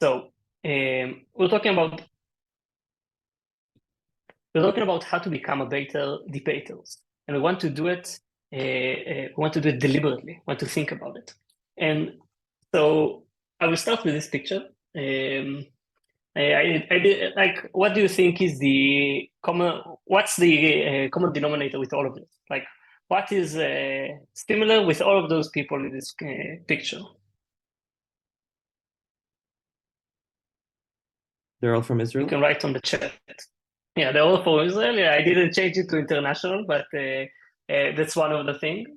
So we're talking about how to become a better debaters, and we want to do it. We want to do it deliberately. We want to think about it. And so I will start with this picture. I did, like, what do you think is the common? What's the common denominator with all of this? Like, what is similar with all of those people in this picture? They're all from You Israel? can write on the chat. Yeah, they're all from Israel. Yeah, I didn't change it to international, but that's one of the things.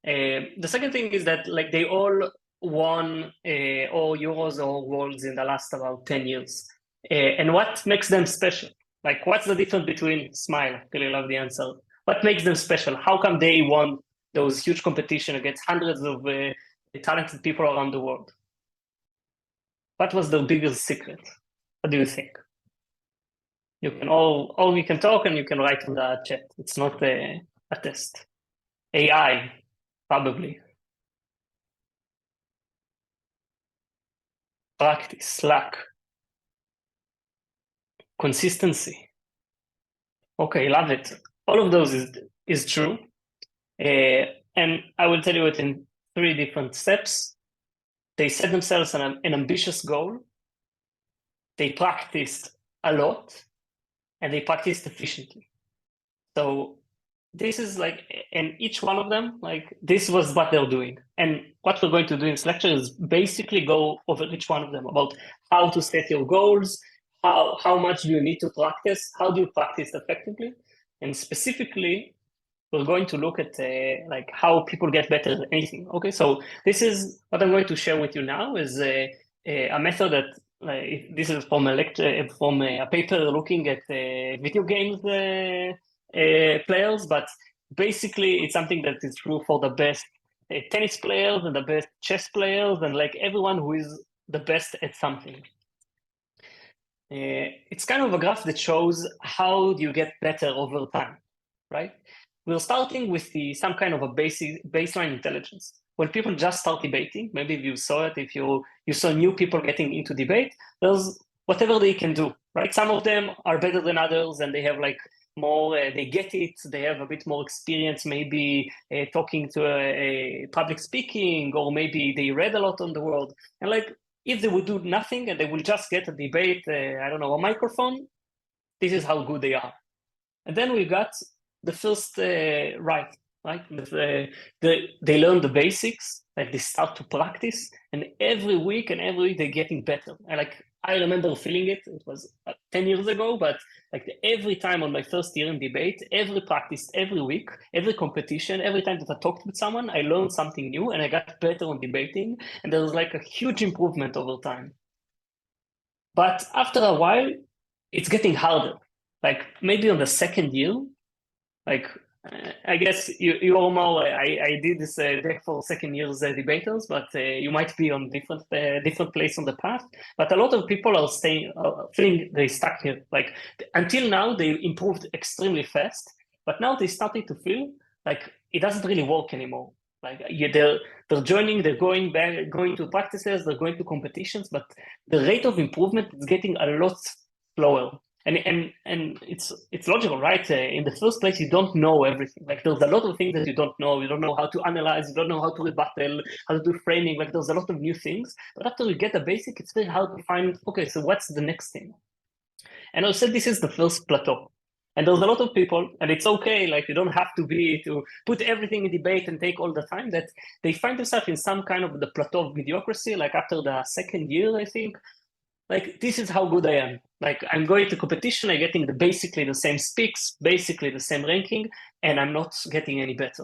The second thing is that like they all won or Euros or Worlds in the last about 10 years. And what makes them special? Like, what's the difference between Smile? I really love the answer. What makes them special? How come they won those huge competition against hundreds of talented people around the world? What was their biggest secret? What do you think? You can all we can talk and you can write in the chat. It's not a test. AI, probably. Practice, luck, consistency. Okay, love it. All of those is true. And I will tell you it in 3 different steps. They set themselves an ambitious goal. They practiced a lot, and they practiced efficiently. So this is like, and each one of them, like this was what they're doing. And what we're going to do in this lecture is basically go over each one of them about how to set your goals, how much do you need to practice, how do you practice effectively, and specifically we're going to look at like how people get better at anything. Okay, so this is what I'm going to share with you now is a method that this is from a lecture from a paper looking at video games players, but basically it's something that is true for the best tennis players and the best chess players and like everyone who is the best at something. It's kind of a graph that shows how do you get better over time, right? We're starting with some kind of a baseline intelligence. When people just start debating, maybe if you saw it, if you saw new people getting into debate, there's whatever they can do, right? Some of them are better than others and they have like more, they get it, they have a bit more experience, maybe talking to a public speaking, or maybe they read a lot on the world. And like, if they would do nothing and they will just get a debate, I don't know, a microphone, this is how good they are. And then we got the first right? They learn the basics, like they start to practice, and every week they're getting better. And like I remember feeling it. It was 10 years ago, but like every time on my first year in debate, every practice, every week, every competition, every time that I talked with someone, I learned something new, and I got better on debating. And there was like a huge improvement over time. But after a while, it's getting harder. Like maybe on the second year, like I guess you all know I did this deck for second years debaters, but you might be on different place on the path. But a lot of people are feeling they stuck here. Like until now they improved extremely fast, but now they started to feel like it doesn't really work anymore. Like they're joining, they're going back, going to practices, they're going to competitions, but the rate of improvement is getting a lot slower. And it's logical, right? In the first place, you don't know everything. Like there's a lot of things that you don't know. You don't know how to analyze. You don't know how to rebuttal, how to do framing. Like there's a lot of new things. But after you get the basic, it's very hard to find. Okay, so what's the next thing? And I said this is the first plateau. And there's a lot of people, and it's okay. Like you don't have to put everything in debate and take all the time. That they find themselves in some kind of the plateau of mediocrity. Like after the second year, I think like this is how good I am. Like I'm going to competition, I'm getting basically the same speaks, basically the same ranking, and I'm not getting any better.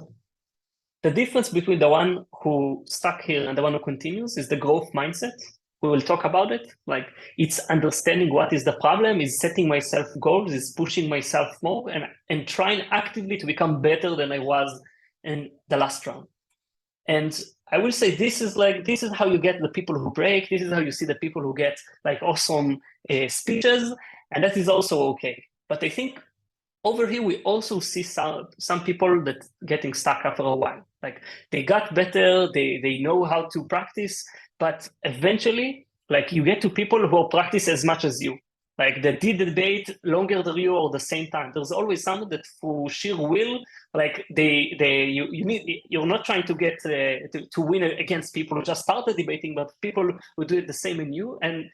The difference between the one who stuck here and the one who continues is the growth mindset. We will talk about it. Like it's understanding what is the problem, is setting myself goals, is pushing myself more and trying actively to become better than I was in the last round. And I will say this is how you get the people who break. This is how you see the people who get like awesome speeches, and that is also okay. But I think over here we also see some people that getting stuck after a while. Like they got better, they know how to practice, but eventually like you get to people who practice as much as you. Like they did the debate longer than you or the same time. There's always someone that for sheer will, like you're not trying to get to win against people who just started debating, but people who do it the same in you. And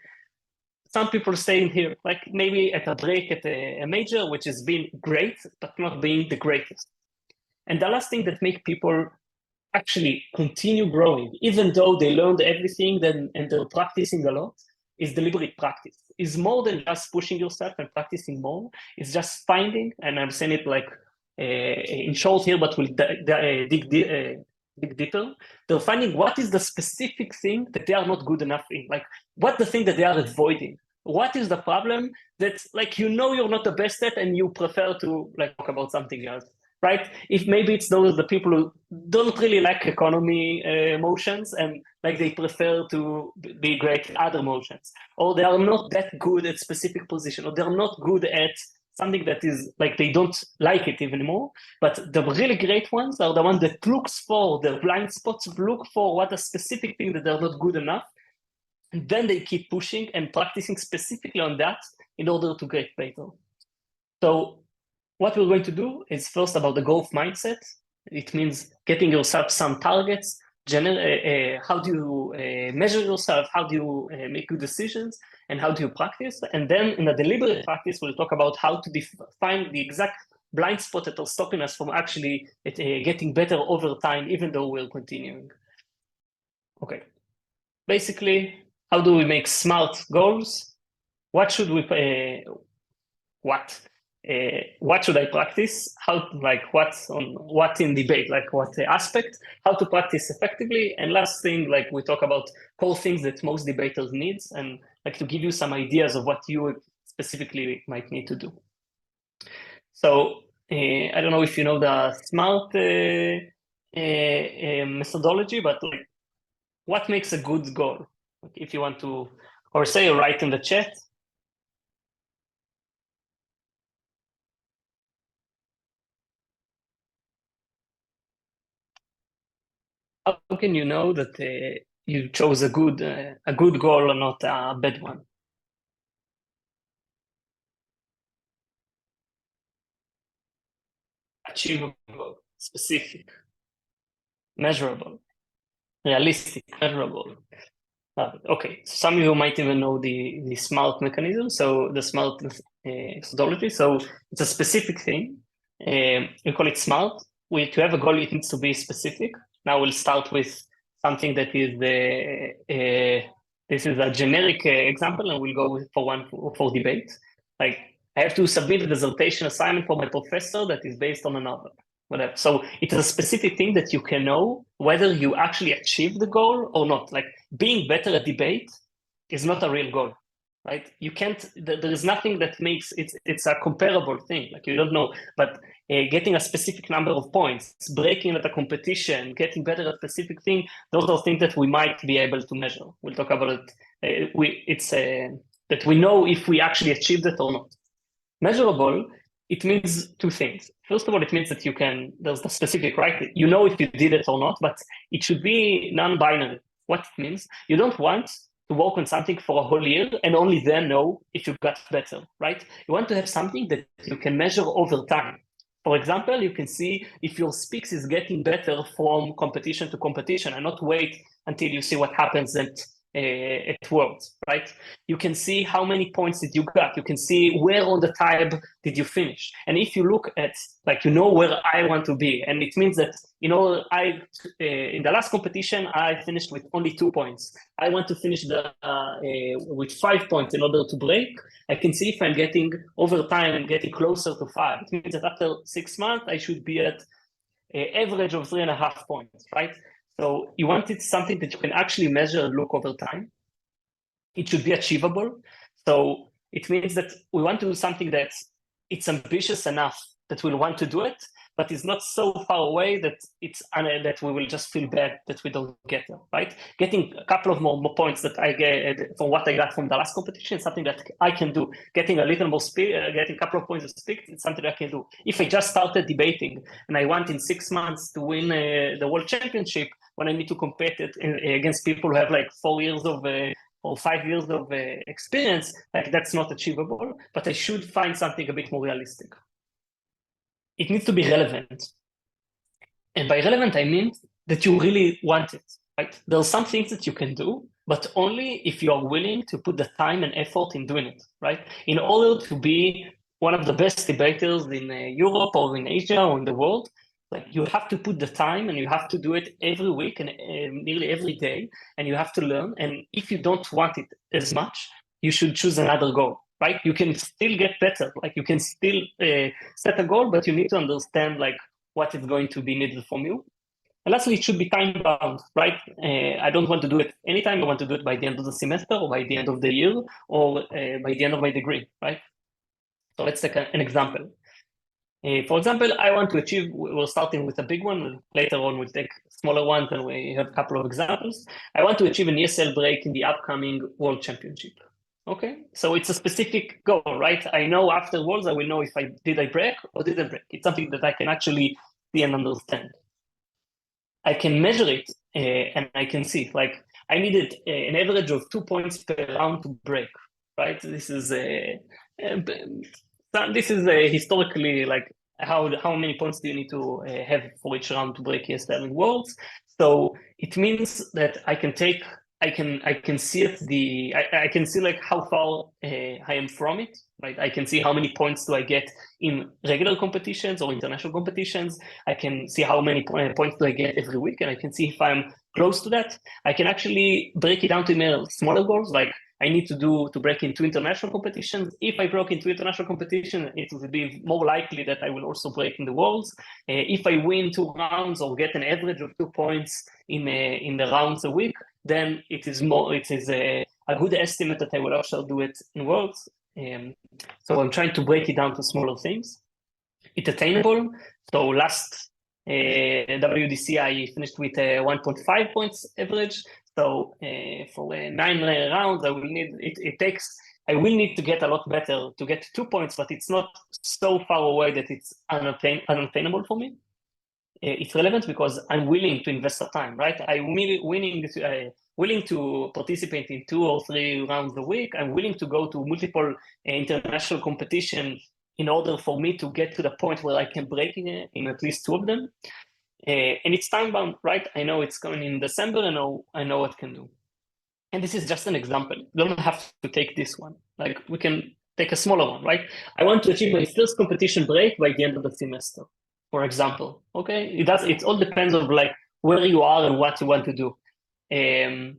some people stay in here, like maybe at a break at a major, which has been great, but not being the greatest. And the last thing that make people actually continue growing, even though they learned everything and they're practicing a lot, is deliberate practice. Is more than just pushing yourself and practicing more. It's just finding, and I'm saying it like in short here, but we'll dig deeper. They're finding what is the specific thing that they are not good enough in. Like, what the thing that they are avoiding? What is the problem that, like, you know, you're not the best at, and you prefer to like talk about something else, right? If maybe it's those the people who don't really like economy motions, and like they prefer to be great at other motions, or they are not that good at specific position, or they're not good at something that is like they don't like it even more. But the really great ones are the ones that looks for their blind spots, look for what a specific thing that they're not good enough, and then they keep pushing and practicing specifically on that in order to get better. So what we're going to do is first about the growth mindset. It means getting yourself some targets, how do you measure yourself, how do you make good decisions, and how do you practice. And then in a deliberate practice, we'll talk about how to define the exact blind spot that are stopping us from actually getting better over time, even though we're continuing. Okay, basically, how do we make smart goals? What should we what should I practice? How, like, what in debate, like what aspect, how to practice effectively. And last thing, like we talk about core things that most debaters needs, and like to give you some ideas of what you specifically might need to do. So I don't know if you know the SMART methodology, but like, what makes a good goal? If you want to, or say, write in the chat. How can you know that you chose a good goal and not a bad one? Achievable, specific, measurable, realistic, measurable. Okay, so some of you might even know the SMART mechanism, so the SMART methodology. So it's a specific thing. We call it SMART. To have a goal, it needs to be specific. Now we'll start with something that is this is a generic example, and we'll go for one for debate. Like, I have to submit a dissertation assignment for my professor that is based on a novel, whatever. So it's a specific thing that you can know whether you actually achieve the goal or not. Like, being better at debate is not a real goal, right? You can't, there is nothing that makes it's a comparable thing. Like, you don't know, but getting a specific number of points, breaking at a competition, getting better at a specific thing, those are things that we might be able to measure. We'll talk about it. That we know if we actually achieved it or not. Measurable, it means two things. First of all, it means that there's the specific, right? You know if you did it or not, but it should be non-binary. What it means, you don't want to work on something for a whole year and only then know if you got better, right? You want to have something that you can measure over time. For example, you can see if your speaks is getting better from competition to competition, and not wait until you see what happens at Worlds, right? You can see how many points did you got. You can see where on the tab did you finish. And if you look at, like, you know where I want to be, and it means that, you know, in the last competition, I finished with only 2 points. I want to finish with 5 points in order to break. I can see if I'm getting, over time, I'm getting closer to 5. It means that after 6 months, I should be at an average of 3.5 points, right? So you wanted something that you can actually measure and look over time. It should be achievable. So it means that we want to do something that it's ambitious enough that we'll want to do it, but it's not so far away that that we will just feel bad that we don't get it, right? Getting a couple of more points that I get from what I got from the last competition is something that I can do. Getting a little more speed, getting a couple of points of speed, it's something I can do. If I just started debating and I want in 6 months to win the world championship, when I need to compete against people who have like 4 years of or 5 years of experience, like that's not achievable, but I should find something a bit more realistic. It needs to be relevant. And by relevant, I mean that you really want it, right? There are some things that you can do, but only if you are willing to put the time and effort in doing it, right? In order to be one of the best debaters in Europe or in Asia or in the world, like you have to put the time and you have to do it every week and nearly every day, and you have to learn. And if you don't want it as much, you should choose another goal, right? You can still get better, like you can still set a goal, but you need to understand like what is going to be needed from you. And lastly, it should be time bound, right? I don't want to do it anytime. I want to do it by the end of the semester or by the end of the year or by the end of my degree, right? So let's take an example. For example, I want to achieve, we're starting with a big one. Later on, we'll take smaller ones and we have a couple of examples. I want to achieve an ESL break in the upcoming World Championship. Okay, so it's a specific goal, right? I know afterwards, I will know if I break or didn't break. It's something that I can actually see and understand. I can measure it and I can see, like, I needed an average of 2 points per round to break, right? This is historically like how many points do you need to have for each round to break ESL in Worlds? So it means that I can take I can see it I can see like how far I am from it, right? I can see how many points do I get in regular competitions or international competitions. I can see how many points do I get every week, and I can see if I'm close to that. I can actually break it down to smaller goals, like I need to break into international competitions. If I broke into international competition, it will be more likely that I will also break in the Worlds. If I win 2 rounds or get an average of 2 points in the rounds a week, then it is a good estimate that I will also do it in Worlds. So I'm trying to break it down to smaller things. It's attainable. So last WDC, I finished with 1.5 points average. So for 9 rounds, I will need to get a lot better to get 2 points, but it's not so far away that it's unattainable for me. It's relevant because I'm willing to invest the time, right? I'm willing to participate in 2 or 3 rounds a week. I'm willing to go to multiple international competition in order for me to get to the point where I can break in at least 2 of them. And it's time bound, right? I know it's coming in December. I know what I can do. And this is just an example. You don't have to take this one. Like we can take a smaller one, right? I want to achieve my first competition break by the end of the semester, for example. Okay, it all depends on like where you are and what you want to do. I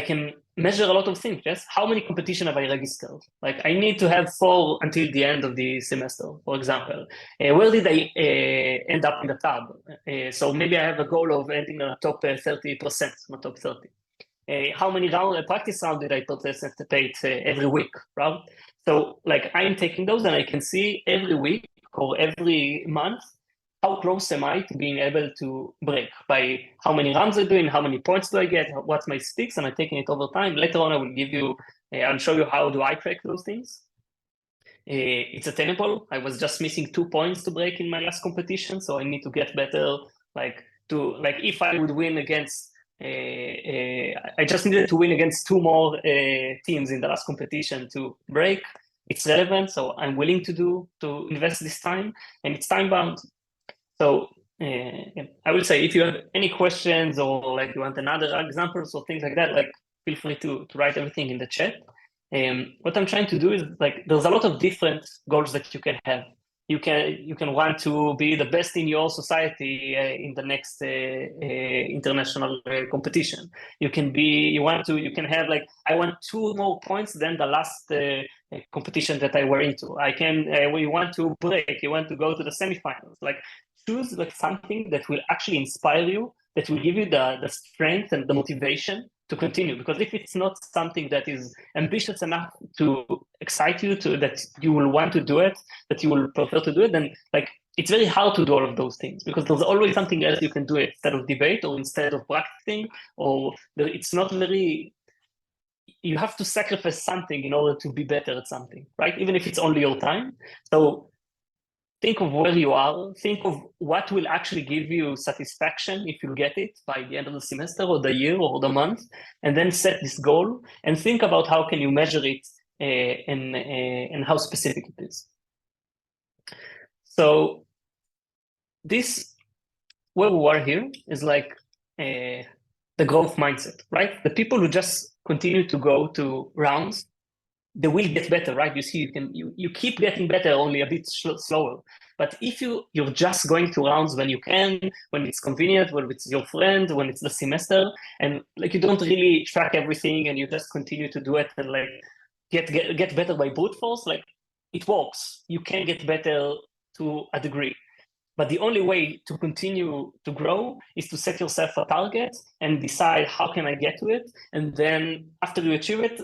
can measure a lot of things. Yes, how many competition have I registered? Like I need to have 4 until the end of the semester, for example. Where did I end up in the tab? So maybe I have a goal of ending in the top 30%, not top 30. How many practice rounds did I participate every week, right? So like I'm taking those and I can see every week or every month how close am I to being able to break by how many rounds I do and how many points do I get, what's my sticks, and I'm taking it over time. Later on, I will I'll show you how do I track those things. It's attainable. I was just missing 2 points to break in my last competition, so I need to get better. If I would win against, I just needed to win against 2 more teams in the last competition to break. It's relevant, so I'm willing to invest this time, and it's time bound. So I will say if you have any questions or like you want another examples or things like that, like feel free to write everything in the chat. What I'm trying to do is like there's a lot of different goals that you can have. You can want to be the best in your society in the next international competition. You can have like I want 2 more points than the last competition that I were into. We want to break. You want to go to the semifinals. Like choose like something that will actually inspire you, that will give you the strength and the motivation to continue. Because if it's not something that is ambitious enough to excite you, that you will want to do it, that you will prefer to do it, then like it's very hard to do all of those things because there's always something else you can do instead of debate or instead of practicing, or it's not very. You have to sacrifice something in order to be better at something, right? Even if it's only your time. So think of where you are, think of what will actually give you satisfaction if you get it by the end of the semester or the year or the month, and then set this goal and think about how can you measure it and how specific it is. So this, where we are here is like the growth mindset, right? The people who just continue to go to rounds, they will get better, right? You see, you keep getting better, only a bit slower. But if you're just going to rounds when you can, when it's convenient, when it's your friend, when it's the semester, and like you don't really track everything, and you just continue to do it and like get better by brute force, like it works. You can get better to a degree. But the only way to continue to grow is to set yourself a target and decide how can I get to it. And then after you achieve it,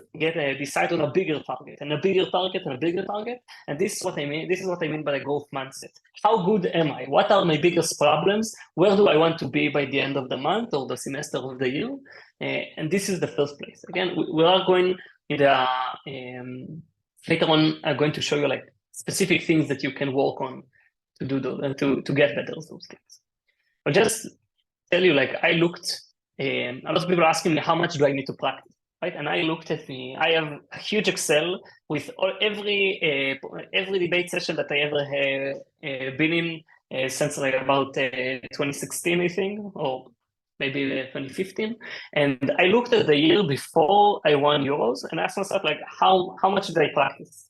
decide on a bigger target and a bigger target and a bigger target. And this is what I mean. This is what I mean by the growth mindset. How good am I? What are my biggest problems? Where do I want to be by the end of the month or the semester of the year? And this is the first place. Again, we are going in the, later on, I'm going to show you like specific things that you can work on to do to get better at those things. I'll just tell you, like I looked, a lot of people are asking me how much do I need to practice, right? And I looked at I have a huge Excel with every debate session that I ever been in since like about 2016, I think, or maybe 2015. And I looked at the year before I won Euros and asked myself like, how much did I practice?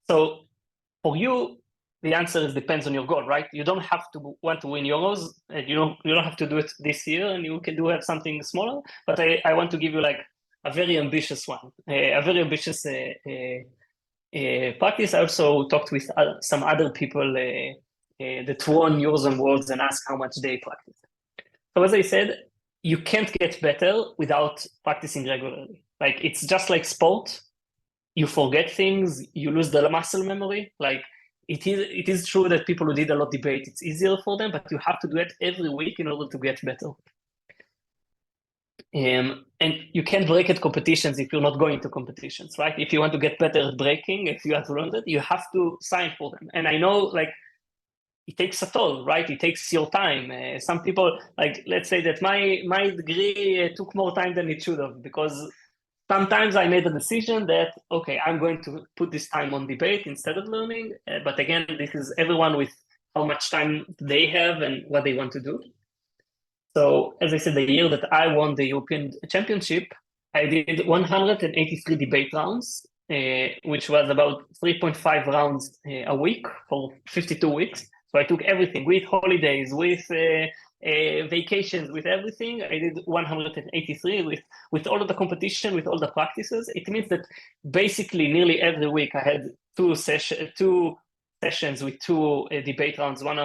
So for you, the answer is depends on your goal, right? You don't have to want to win Euros. You don't have to do it this year, and you can have something smaller. But I want to give you like a very ambitious one, a very ambitious practice. I also talked with some other people that won Euros and Worlds and asked how much they practice. So as I said, you can't get better without practicing regularly. Like it's just like sport. You forget things, you lose the muscle memory. Like it is true that people who did a lot of debate, it's easier for them, but you have to do it every week in order to get better. And you can't break at competitions if you're not going to competitions, right? If you want to get better at breaking, if you have to learn it, you have to sign for them. And I know like it takes a toll, right? It takes your time. Some people, like let's say that my degree took more time than it should have, because sometimes I made a decision that, okay, I'm going to put this time on debate instead of learning. But again, this is everyone with how much time they have and what they want to do. So as I said, the year that I won the European Championship, I did 183 debate rounds, which was about 3.5 rounds a week for 52 weeks. So I took everything with holidays, with vacations, with everything. I did 183 with all of the competition, with all the practices. It means that basically nearly every week I had two sessions with two debate rounds, one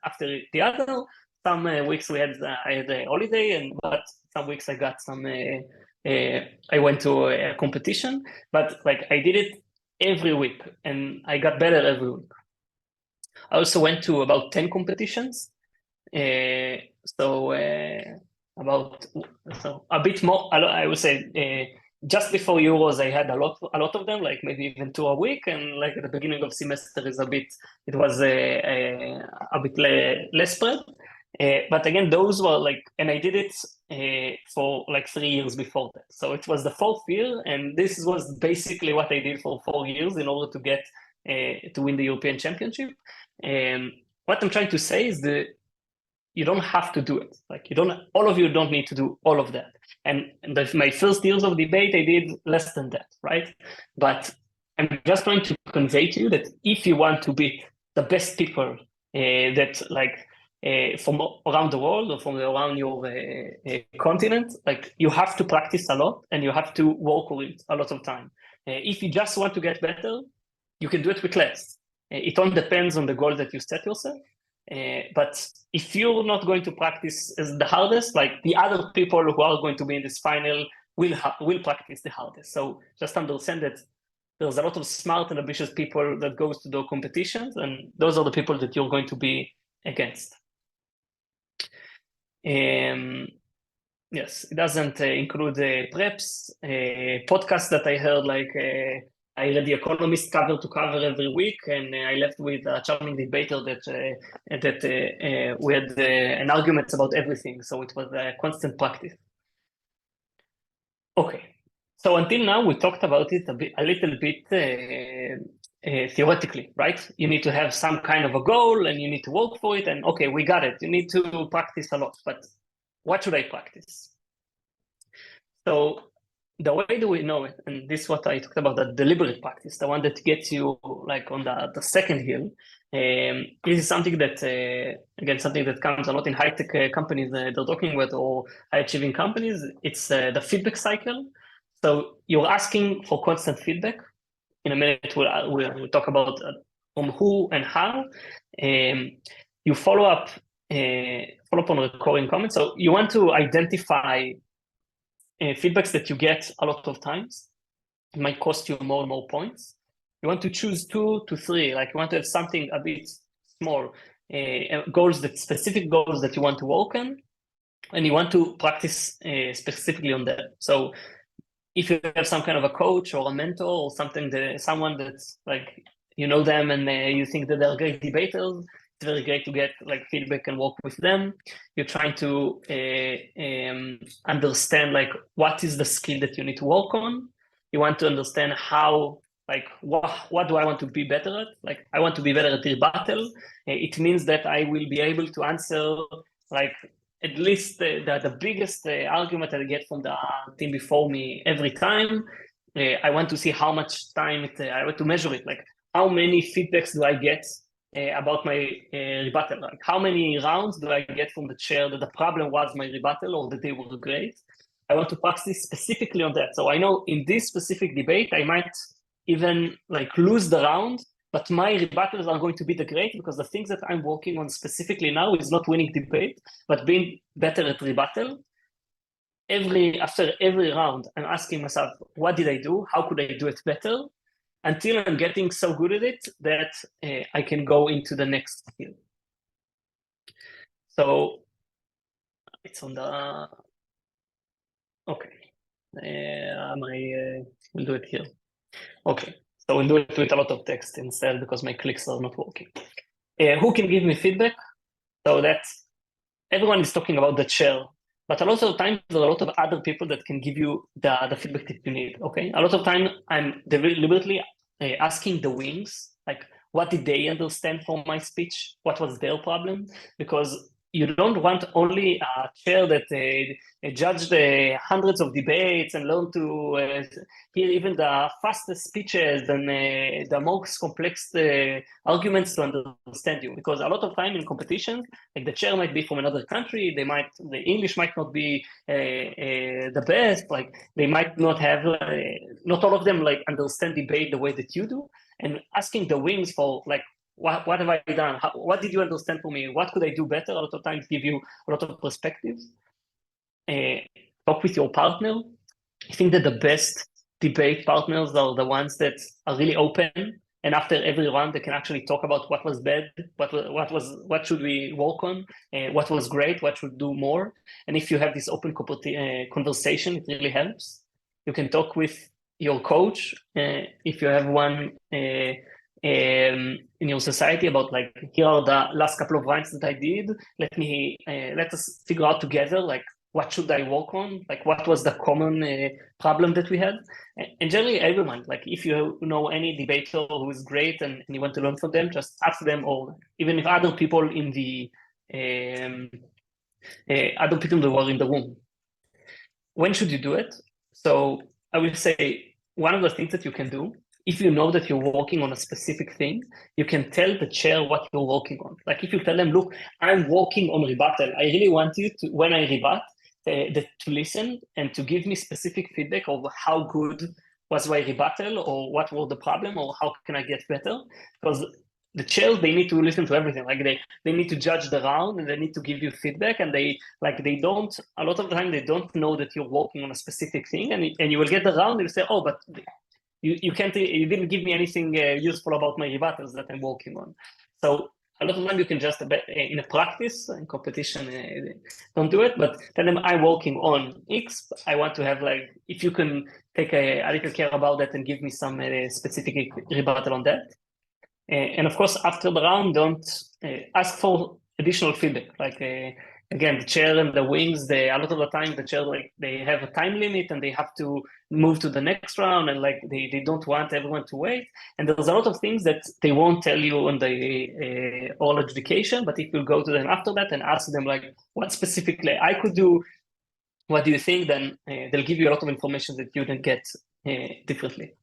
after the other. Some weeks I had a holiday, but some weeks I got some. I went to a competition, but like I did it every week, and I got better every week. I also went to about 10 competitions. So a bit more. I would say just before Euros, I had a lot of them, like maybe even 2 a week, and like at the beginning of semester it was a bit less spread. But again, those were like, and I did it for like 3 years before that. So it was the 4th year, and this was basically what I did for 4 years in order to get to win the European Championship. What I'm trying to say is that you don't have to do it. Like all of you don't need to do all of that. And my first years of debate, I did less than that, right? But I'm just trying to convey to you that if you want to be the best people that like from around the world or from around your continent, like you have to practice a lot and you have to work with it a lot of time. If you just want to get better, you can do it with less. It all depends on the goal that you set yourself. But if you're not going to practice as the hardest, like the other people who are going to be in this final will practice the hardest. So just understand that there's a lot of smart and ambitious people that goes to the competitions, and those are the people that you're going to be against. Yes, it doesn't include preps, podcasts that I heard like I read The Economist cover to cover every week, and I left with a charming debater that we had an argument about everything. So it was a constant practice. Okay, so until now we talked about it a little bit theoretically, right? You need to have some kind of a goal, and you need to work for it. And okay, we got it. You need to practice a lot, but what should I practice? So the way that we know it, and this is what I talked about, the deliberate practice, the one that gets you like on the second hill. This is something that, again, something that comes a lot in high-tech companies they're talking about, or high-achieving companies. It's the feedback cycle. So you're asking for constant feedback. In a minute, we'll talk about from who and how. You follow up on recurring comments. So you want to identify feedbacks that you get a lot of times. It might cost you more and more points. You want to choose 2 to 3, like you want to have something a bit small, specific goals that you want to work on, and you want to practice specifically on that. So if you have some kind of a coach or a mentor or someone that's like, you know them and you think that they're great debaters, it's very great to get like feedback and work with them. You're trying to understand like what is the skill that you need to work on. You want to understand how, like, what do I want to be better at? Like, I want to be better at rebuttal. It means that I will be able to answer like at least the biggest argument I get from the team before me every time. I want to see how much time I want to measure it. Like, how many feedbacks do I get about my rebuttal? Like, how many rounds do I get from the chair that the problem was my rebuttal or that they were great? I want to practice specifically on that. So I know in this specific debate, I might even like lose the round, but my rebuttals are going to be the great, because the things that I'm working on specifically now is not winning debate, but being better at rebuttal. After every round, I'm asking myself, what did I do? How could I do it better? Until I'm getting so good at it that I can go into the next skill. So it's on the, okay. We'll do it here. Okay, so we'll do it with a lot of text instead because my clicks are not working. Who can give me feedback? So that's, everyone is talking about the chair, but a lot of times there are a lot of other people that can give you the feedback that you need, okay? A lot of time I'm deliberately asking the wings, like, what did they understand from my speech? What was their problem? Because you don't want only a chair that judged hundreds of debates and learned to hear even the fastest speeches and the most complex arguments to understand you. Because a lot of time in competitions, like the chair might be from another country, the English might not be the best, like they might not have, not all of them like understand debate the way that you do. And asking the wings for like, what have I done? What did you understand from me? What could I do better? A lot of times give you a lot of perspectives. Talk with your partner. I think that the best debate partners are the ones that are really open, and after every round they can actually talk about what was bad, what should we work on, what was great, what should do more. And if you have this open conversation, it really helps. You can talk with your coach if you have one in your society about like, here are the last couple of rounds that I did. Let us figure out together like, what should I work on? Like, what was the common problem that we had? And generally everyone, like if you know any debater who is great and you want to learn from them, just ask them, or even if other people in the other people that were in the room. When should you do it? So I will say one of the things that you can do, if you know that you're working on a specific thing, you can tell the chair what you're working on. Like if you tell them, look, I'm working on rebuttal. I really want you to, when I rebut, to listen and to give me specific feedback of how good was my rebuttal, or what was the problem, or how can I get better? Because the chairs, they need to listen to everything. Like they need to judge the round, and they need to give you feedback, and they don't, a lot of the time they don't know that you're working on a specific thing, and you will get the round and you say, oh, but you didn't give me anything useful about my rebuttals that I'm working on. So A lot of time you can just, in a practice, in competition, don't do it, but tell them I'm working on X. I want to have like, if you can take a little care about that and give me some specific rebuttal on that. And of course, after the round, don't ask for additional feedback. Like, again, the chair and the wings, a lot of the time, the chair, like, they have a time limit and they have to move to the next round, and like they don't want everyone to wait. And there's a lot of things that they won't tell you on the oral adjudication, but if you go to them after that and ask them like, what specifically I could do, what do you think, then they'll give you a lot of information that you didn't get differently.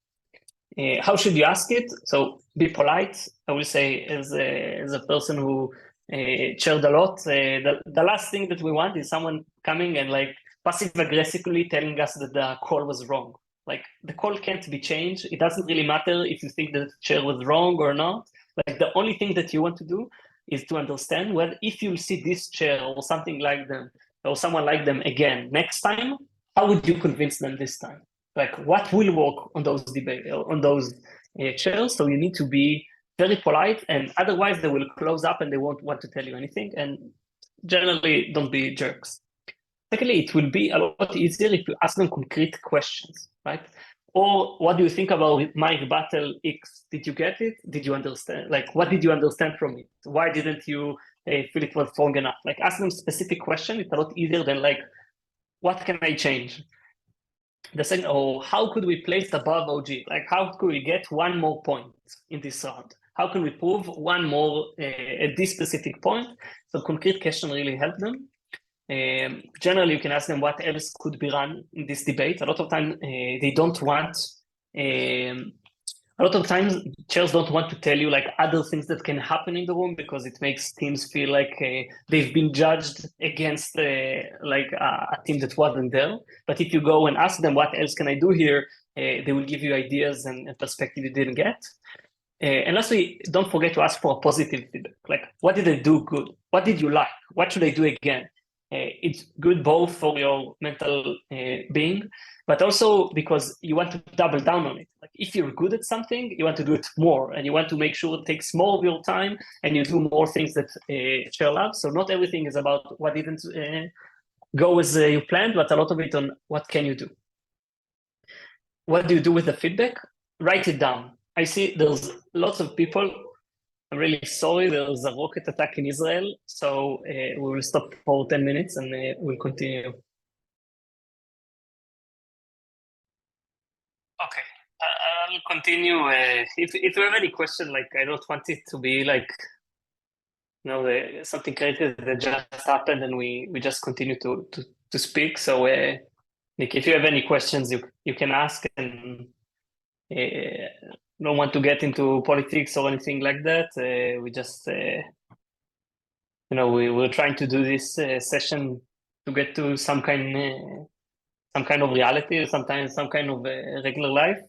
How should you ask it? So be polite. I will say, as a person who chaired a lot, the last thing that we want is someone coming and like passive aggressively telling us that the call was wrong. Like, the call can't be changed. It doesn't really matter if you think that the chair was wrong or not. Like, the only thing that you want to do is to understand whether, if you see this chair or something like them or someone like them again next time, how would you convince them this time? Like, what will work on those chairs? So you need to be very polite, and otherwise they will close up and they won't want to tell you anything. And generally, don't be jerks. Secondly, it will be a lot easier if you ask them concrete questions, right? Or, what do you think about my rebuttal X? Did you get it? Did you understand? Like, what did you understand from it? Why didn't you feel it was strong enough? Like, ask them specific question. It's a lot easier than like, what can I change? The second, how could we place above OG? Like, how could we get one more point in this round? How can we prove one more at this specific point? So concrete question really help them. Generally, you can ask them what else could be run in this debate. A lot of times they don't want, a lot of times chairs don't want to tell you like other things that can happen in the room, because it makes teams feel like they've been judged against like a team that wasn't there. But if you go and ask them what else can I do here, they will give you ideas and perspective you didn't get. And lastly, don't forget to ask for a positive feedback. Like, what did I do good? What did you like? What should I do again? It's good both for your mental being, but also because you want to double down on it. Like, if you're good at something, you want to do it more, and you want to make sure it takes more of your time, and you do more things that chair loves. So not everything is about what didn't go as you planned, but a lot of it on what can you do. What do you do with the feedback? Write it down. I see there's lots of people. I'm really sorry, there's a rocket attack in Israel, so we will stop for 10 minutes and we'll continue. Okay, I'll continue. If you have any question, like, I don't want it to be like, something crazy that just happened and we just continue to speak. So, Nick, if you have any questions, you can ask, and don't want to get into politics or anything like that. We just, we're trying to do this session to get to some kind of reality, or sometimes some kind of regular life.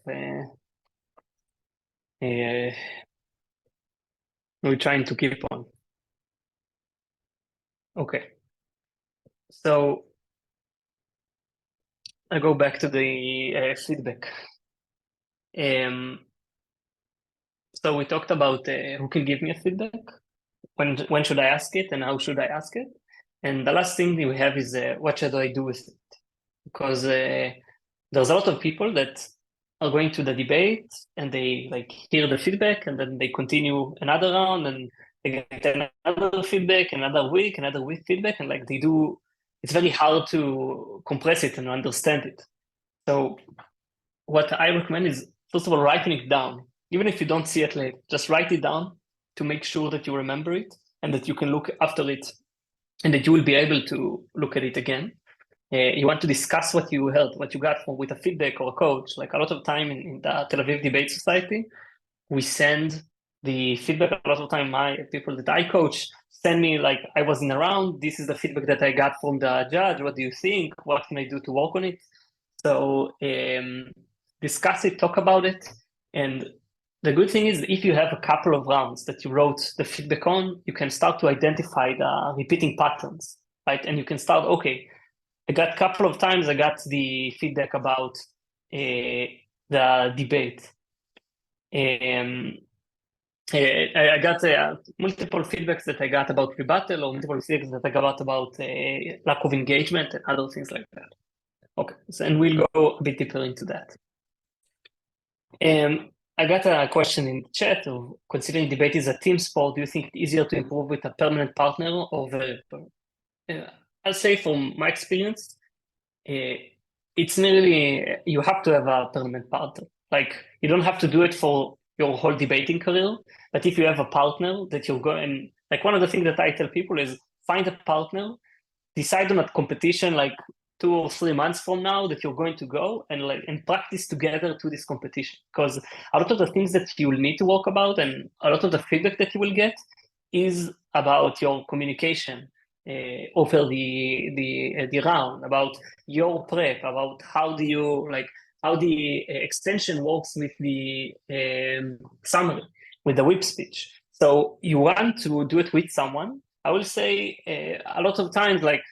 We're trying to keep on. Okay. So I go back to the feedback. So we talked about who can give me a feedback, when should I ask it, and how should I ask it. And the last thing we have is what should I do with it? Because there's a lot of people that are going to the debate and they like hear the feedback, and then they continue another round and they get another feedback, another week feedback, and like it's very hard to compress it and understand it. So what I recommend is, first of all, writing it down. Even if you don't see it later, just write it down to make sure that you remember it and that you can look after it and that you will be able to look at it again. You want to discuss what you heard, what you got with a feedback or a coach. Like, a lot of time in the Tel Aviv Debate Society, we send the feedback. A lot of time, my people that I coach send me like, I was in a round, this is the feedback that I got from the judge. What do you think? What can I do to work on it? So discuss it, talk about it. And the good thing is, if you have a couple of rounds that you wrote the feedback on, you can start to identify the repeating patterns, right? And you can start, okay, I got a couple of times I got the feedback about the debate. I got multiple feedbacks that I got about rebuttal, or multiple feedbacks that I got about lack of engagement and other things like that. Okay, so, and we'll go a bit deeper into that. I got a question in the chat of considering debate is a team sport, do you think it's easier to improve with a permanent partner or I'll say from my experience, it's merely you have to have a permanent partner. Like you don't have to do it for your whole debating career, but if you have a partner that you're going, like one of the things that I tell people is find a partner, decide on a competition like 2 or 3 months from now that you're going to go and practice together to this competition. Because a lot of the things that you will need to work about and a lot of the feedback that you will get is about your communication over the round, about your prep, about how do you like how the extension works with the summary, with the whip speech. So you want to do it with someone. I will say a lot of times, like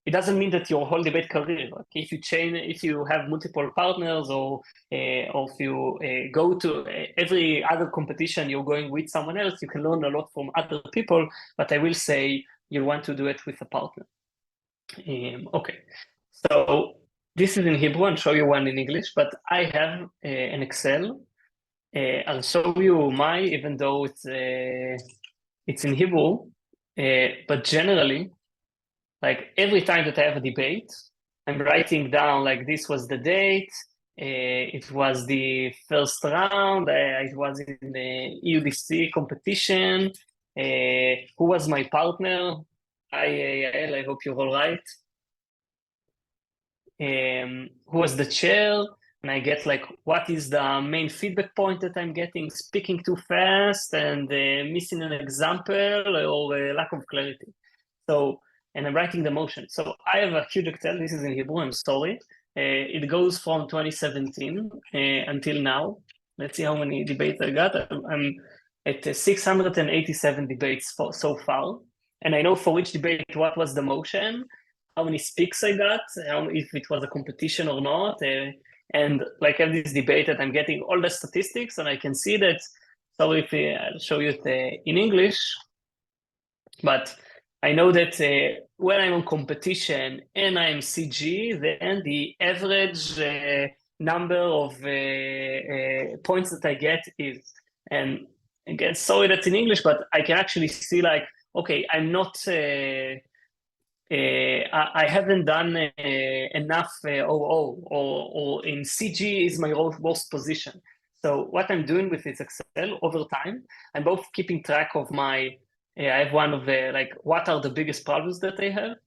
it doesn't mean that your whole debate career. Like if you have multiple partners, or if you go to every other competition, you're going with someone else, you can learn a lot from other people. But I will say you want to do it with a partner. Okay, so this is in Hebrew. I'll show you one in English, but I have an Excel. I'll show you my, even though it's in Hebrew, but generally, like every time that I have a debate, I'm writing down like this was the date, it was the first round, it was in the EUDC competition, who was my partner? I hope you're all right. Who was the chair? And I get like, what is the main feedback point that I'm getting? Speaking too fast and missing an example or lack of clarity. So, and I'm writing the motion. So I have a huge Excel. This is in Hebrew. I'm sorry. It goes from 2017 until now. Let's see how many debates I got. I'm at 687 debates so far. And I know for each debate what was the motion, how many speaks I got, if it was a competition or not. And like I have this debate that I'm getting all the statistics, and I can see that. So if I'll show you it in English, but I know that when I'm on competition and I'm CG, then the average number of points that I get is, and again, sorry that's in English, but I can actually see like, okay, I'm not, I haven't done enough OO, or in CG is my worst position. So what I'm doing with this Excel over time, I'm both keeping track of my, I have one of the, like, what are the biggest problems that I have?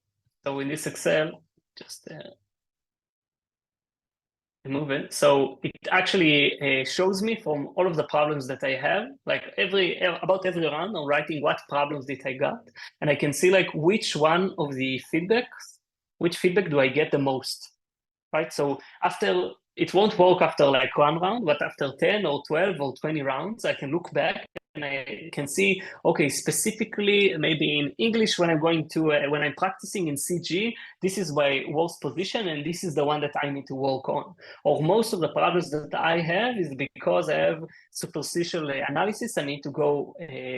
So in this Excel, just remove it. So it actually shows me from all of the problems that I have, like about every round, I'm writing what problems did I got, and I can see like which one of the feedbacks, which feedback do I get the most, right? So after, it won't work after like one round, but after 10 or 12 or 20 rounds, I can look back and I can see, okay, specifically maybe in English when I'm going to, when I'm practicing in CG, this is my worst position and this is the one that I need to work on. Or most of the problems that I have is because I have superficial analysis. I need to go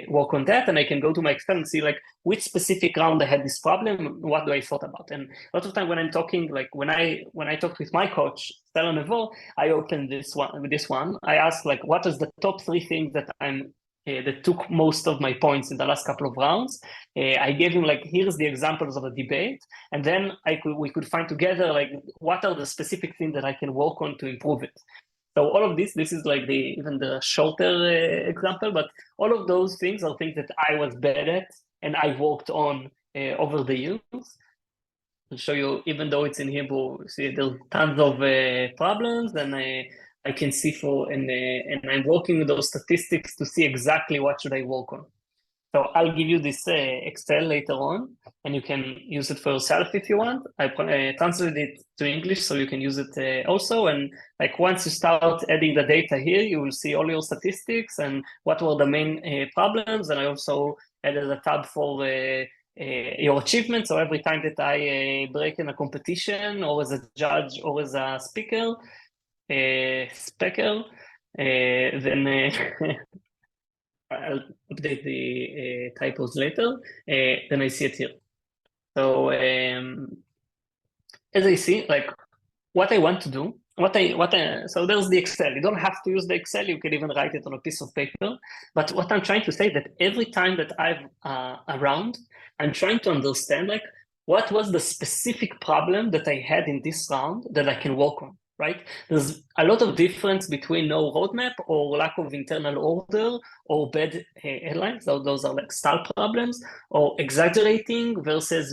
work on that, and I can go to my Excel and see like which specific round I had this problem, what do I thought about. And a lot of time when I'm talking, like when I talked with my coach, Stella Nevo, I opened this one. I asked like, what is the top 3 things that that took most of my points in the last couple of rounds. I gave him like, here's the examples of a debate, and then we could find together like what are the specific things that I can work on to improve it. So all of this is like even the shorter example, but all of those things are things that I was bad at and I worked on over the years. I'll show you, even though it's in Hebrew, see there's tons of problems, and I can see and I'm working with those statistics to see exactly what should I work on. So I'll give you this Excel later on, and you can use it for yourself if you want. I translated it to English so you can use it also. And like once you start adding the data here, you will see all your statistics and what were the main problems. And I also added a tab for your achievements. So every time that I break in a competition, or as a judge or as a speaker, then I'll update the typos later. Then I see it here. So as I see, like what I want to do, so there's the Excel. You don't have to use the Excel. You can even write it on a piece of paper. But what I'm trying to say that every time that I'm around, I'm trying to understand like what was the specific problem that I had in this round that I can work on, right? There's a lot of difference between no roadmap or lack of internal order or bad headlines. So those are like style problems or exaggerating versus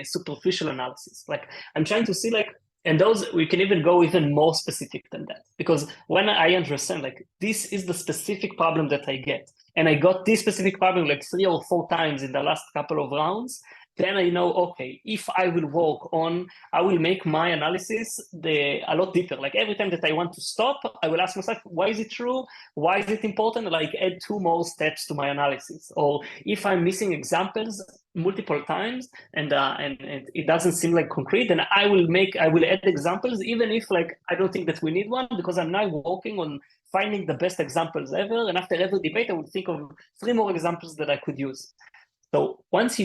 superficial analysis. Like I'm trying to see like, and those we can even go even more specific than that, because when I understand like this is the specific problem that I get, and I got this specific problem like 3 or 4 times in the last couple of rounds, then I know, okay, if I will work on, I will make my analysis a lot deeper. Like every time that I want to stop, I will ask myself, why is it true? Why is it important? Like add 2 more steps to my analysis. Or if I'm missing examples multiple times and it doesn't seem like concrete, then I will add examples, even if like I don't think that we need one, because I'm now working on finding the best examples ever. And after every debate, I would think of 3 more examples that I could use. So once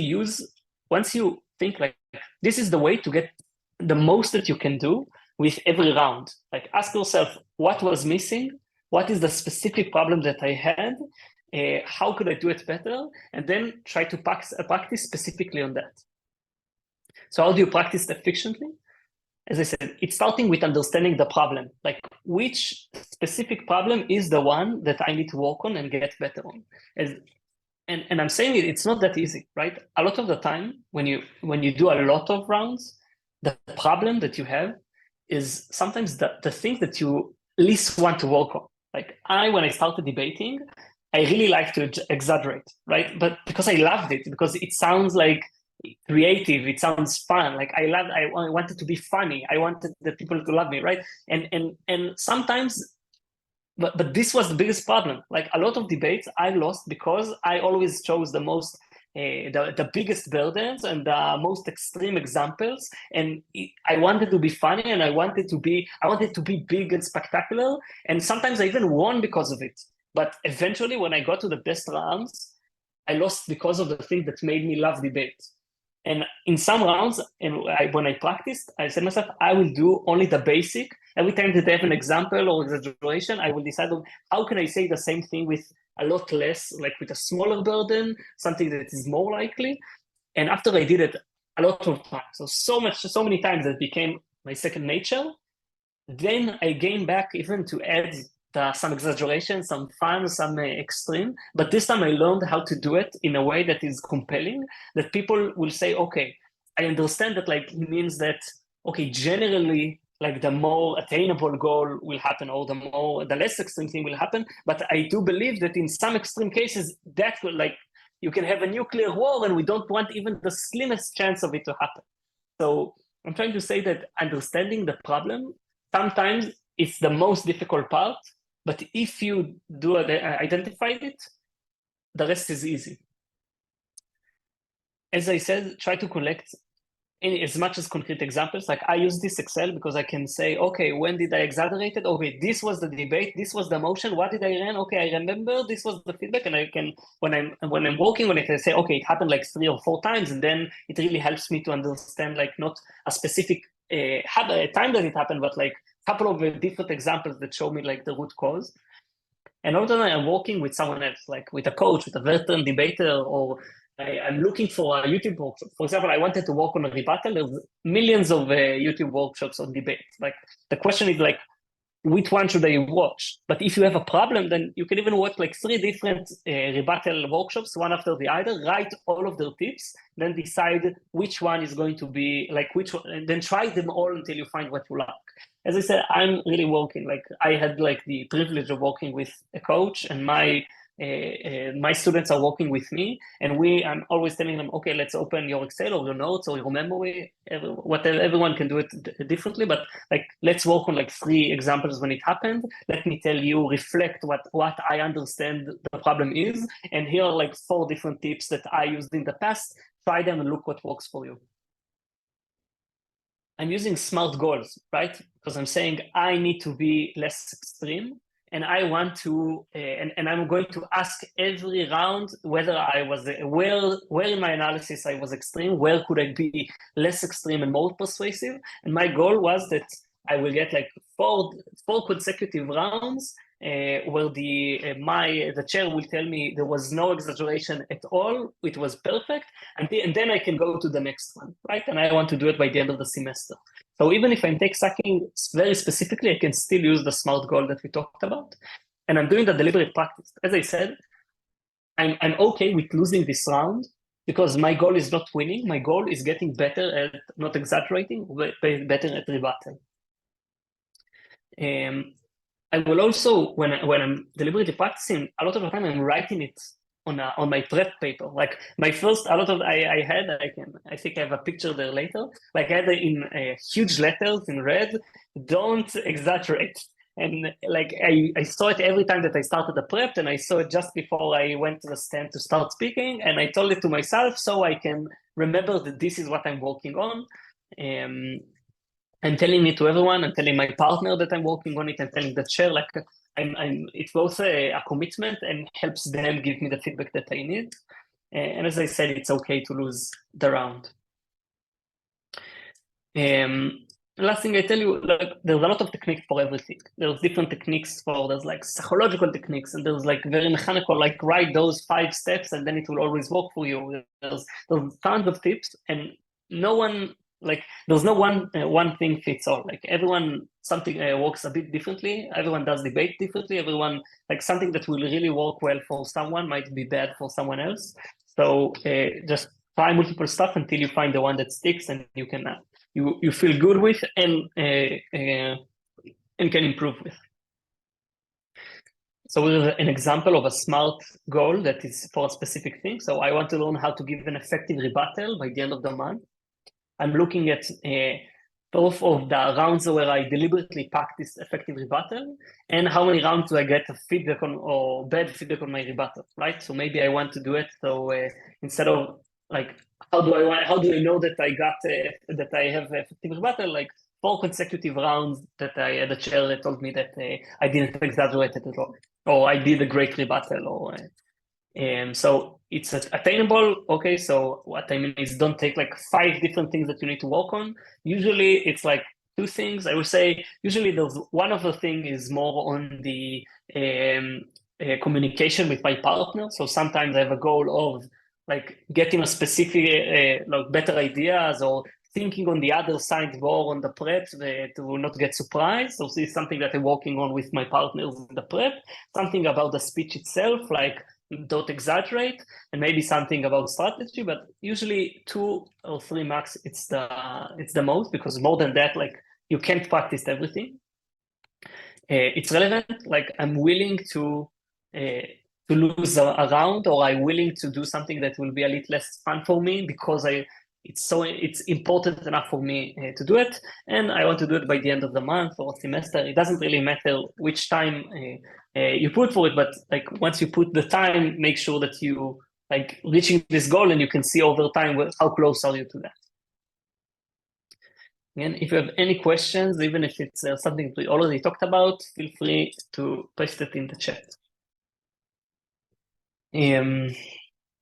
you think like this is the way to get the most that you can do with every round, like ask yourself what was missing, what is the specific problem that I had, how could I do it better, and then try to practice specifically on that. So how do you practice efficiently? As I said, it's starting with understanding the problem, like which specific problem is the one that I need to work on and get better on. And I'm saying it's not that easy, right? A lot of the time, when you do a lot of rounds, the problem that you have is sometimes the thing that you least want to work on. Like when I started debating, I really like to exaggerate, right? But because I loved it, because it sounds like creative, it sounds fun. Like I wanted to be funny. I wanted the people to love me, right? And sometimes. But this was the biggest problem. Like a lot of debates I lost because I always chose the biggest burdens and the most extreme examples. And I wanted to be funny, and I wanted to be big and spectacular. And sometimes I even won because of it. But eventually, when I got to the best rounds, I lost because of the thing that made me love debate. And in some rounds, when I practiced, I said to myself, I will do only the basic. Every time that I have an example or exaggeration, I will decide on how can I say the same thing with a lot less, like with a smaller burden, something that is more likely. And after I did it a lot of times, so many times that it became my second nature, then I gained back even to add some exaggeration, some fun, some extreme. But this time I learned how to do it in a way that is compelling, that people will say, okay, I understand that like it means that, okay, generally, like the more attainable goal will happen, or the less extreme thing will happen. But I do believe that in some extreme cases, that will like, you can have a nuclear war and we don't want even the slimmest chance of it to happen. So I'm trying to say that understanding the problem, sometimes it's the most difficult part, but if you do identify it, the rest is easy. As I said, try to collect as much as concrete examples. Like I use this Excel because I can say, okay, when did I exaggerate it? Okay, this was the debate, this was the motion, what did I run? Okay, I remember, this was the feedback, and I can, when I'm working on it, I say, okay, it happened like 3 or 4 times, and then it really helps me to understand like not a specific time that it happened, but like a couple of different examples that show me like the root cause. And all the time I'm working with someone else, like with a coach, with a veteran debater, or I'm looking for a YouTube workshop. For example, I wanted to work on a rebuttal. There's millions of YouTube workshops on debate. Like the question is like, which one should I watch? But if you have a problem, then you can even watch like 3 different rebuttal workshops, one after the other, write all of their tips, then decide which one is going to be like which one, and then try them all until you find what you like. As I said, I'm really working, like I had like the privilege of working with a coach, and my students are working with me, and I'm always telling them, okay, let's open your Excel or your notes or your memory. Everyone can do it differently, but like let's work on like 3 examples when it happened. Let me tell you, reflect what I understand the problem is, and here are like 4 different tips that I used in the past. Try them and look what works for you. I'm using SMART goals, right? Because I'm saying I need to be less extreme, and I want to, and I'm going to ask every round whether I was, where in my analysis I was extreme, where could I be less extreme and more persuasive. And my goal was that I will get like four consecutive rounds where the chair will tell me there was no exaggeration at all, it was perfect, and then I can go to the next one, right? And I want to do it by the end of the semester. So even if I take something very specifically, I can still use the SMART goal that we talked about. And I'm doing the deliberate practice. As I said, I'm okay with losing this round because my goal is not winning. My goal is getting better at not exaggerating, better at rebuttal. I will also, when I'm deliberately practicing, a lot of the time I'm writing it on my prep paper. Like my first, a lot of I think I have a picture there later. Like I had in huge letters in red, don't exaggerate. And like I saw it every time that I started the prep, and I saw it just before I went to the stand to start speaking, and I told it to myself so I can remember that this is what I'm working on. I'm telling it to everyone. I'm telling my partner that I'm working on it. I'm telling the chair, like it's both a commitment and helps them give me the feedback that I need. And as I said, it's okay to lose the round. Last thing I tell you, like there's a lot of techniques for everything. There's different techniques there's like psychological techniques, and there's like very mechanical, like write those 5 steps and then it will always work for you. There's tons of tips, and no one, like there's no one thing fits all. Like everyone, something works a bit differently. Everyone does debate differently. Everyone, like something that will really work well for someone might be bad for someone else. So just try multiple stuff until you find the one that sticks and you can you feel good with and can improve with. So here's an example of a SMART goal that is for a specific thing. So I want to learn how to give an effective rebuttal by the end of the month. I'm looking at both of the rounds where I deliberately practice effective rebuttal and how many rounds do I get of feedback on or bad feedback on my rebuttal, right? So maybe I want to do it. So instead of like, how do I know that I got that I have effective rebuttal? Like 4 consecutive rounds that I had a chair that told me that I didn't exaggerate it at all, or I did a great rebuttal, or so it's attainable. Okay, so what I mean is don't take like 5 different things that you need to work on. Usually it's like 2 things. I would say usually there's one of the thing is more on the communication with my partner. So sometimes I have a goal of like getting a specific like better ideas, or thinking on the other side more on the prep to not get surprised. So this is something that I'm working on with my partners in the prep. Something about the speech itself, like don't exaggerate, and maybe something about strategy, but usually 2 or 3 max, it's the most, because more than that, like you can't practice everything. It's relevant, like I'm willing to lose a round, or I'm willing to do something that will be a little less fun for me because it's important enough for me to do it, and I want to do it by the end of the month or semester. It doesn't really matter which time you put for it, but like once you put the time, make sure that you like reaching this goal, and you can see over time how close are you to that. Again, if you have any questions, even if it's something we already talked about, feel free to paste it in the chat.